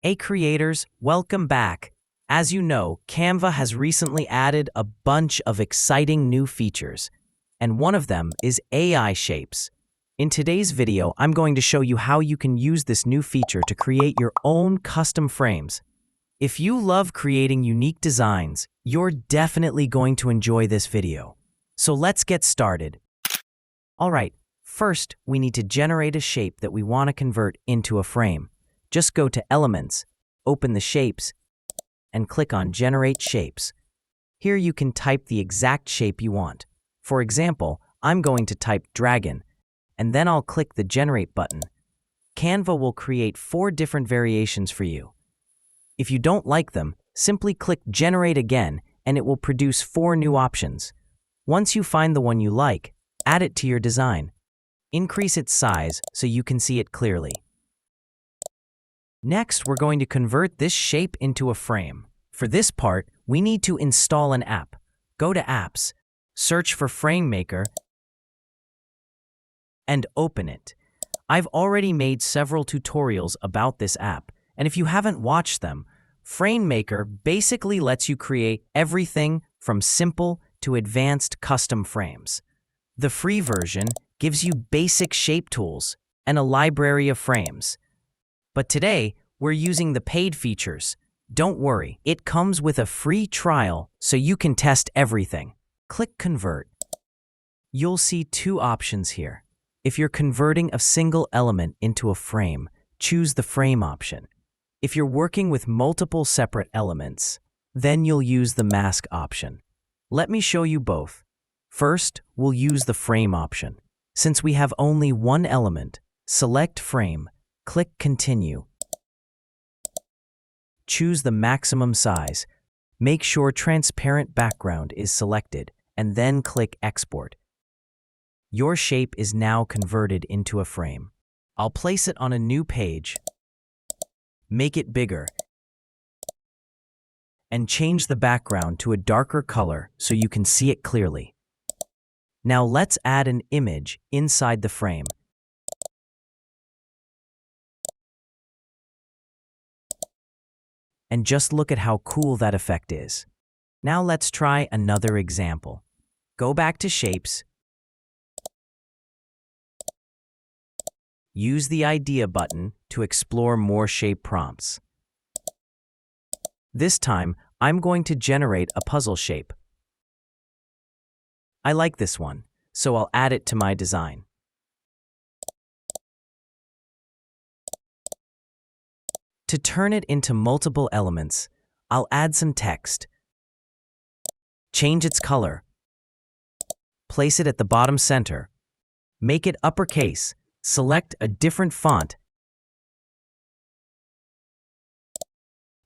Hey creators, welcome back. As you know, Canva has recently added a bunch of exciting new features, and one of them is AI shapes. In today's video, I'm going to show you how you can use this new feature to create your own custom frames. If you love creating unique designs, you're definitely going to enjoy this video. So let's get started. Alright, first we need to generate a shape that we want to convert into a frame. Just go to Elements, open the Shapes, and click on Generate Shapes. Here you can type the exact shape you want. For example, I'm going to type Dragon, and then I'll click the Generate button. Canva will create 4 different variations for you. If you don't like them, simply click Generate again, and it will produce 4 new options. Once you find the one you like, add it to your design. Increase its size so you can see it clearly. Next, we're going to convert this shape into a frame. For this part, we need to install an app. Go to Apps, search for FrameMaker, and open it. I've already made several tutorials about this app, and if you haven't watched them, FrameMaker basically lets you create everything from simple to advanced custom frames. The free version gives you basic shape tools and a library of frames. But today, we're using the paid features. Don't worry, it comes with a free trial so you can test everything. Click Convert. You'll see 2 options here. If you're converting a single element into a frame, choose the Frame option. If you're working with multiple separate elements, then you'll use the Mask option. Let me show you both. First, we'll use the Frame option. Since we have only one element, select Frame. Click Continue. Choose the maximum size. Make sure transparent background is selected, and then click Export. Your shape is now converted into a frame. I'll place it on a new page, make it bigger, and change the background to a darker color so you can see it clearly. Now let's add an image inside the frame. And just look at how cool that effect is. Now let's try another example. Go back to Shapes. Use the Idea button to explore more shape prompts. This time, I'm going to generate a puzzle shape. I like this one, so I'll add it to my design. To turn it into multiple elements, I'll add some text. Change its color. Place it at the bottom center. Make it uppercase. Select a different font.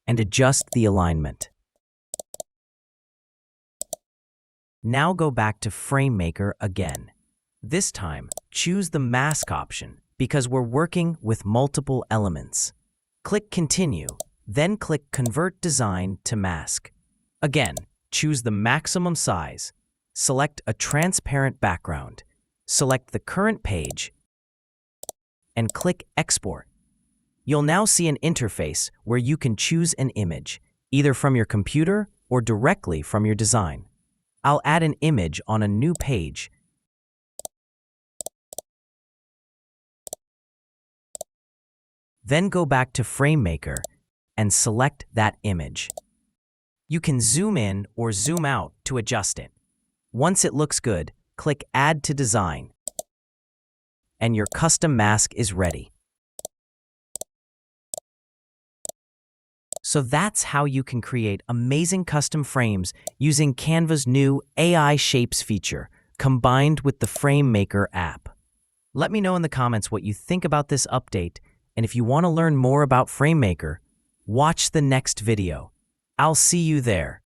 And adjust the alignment. Now go back to FrameMaker again. This time, choose the Mask option because we're working with multiple elements. Click Continue, then click Convert Design to Mask. Again, choose the maximum size. Select a transparent background. Select the current page and click Export. You'll now see an interface where you can choose an image, either from your computer or directly from your design. I'll add an image on a new page. Then go back to FrameMaker and select that image. You can zoom in or zoom out to adjust it. Once it looks good, click Add to Design, and your custom mask is ready. So that's how you can create amazing custom frames using Canva's new AI Shapes feature, combined with the FrameMaker app. Let me know in the comments what you think about this update. And if you want to learn more about FrameMaker, watch the next video. I'll see you there.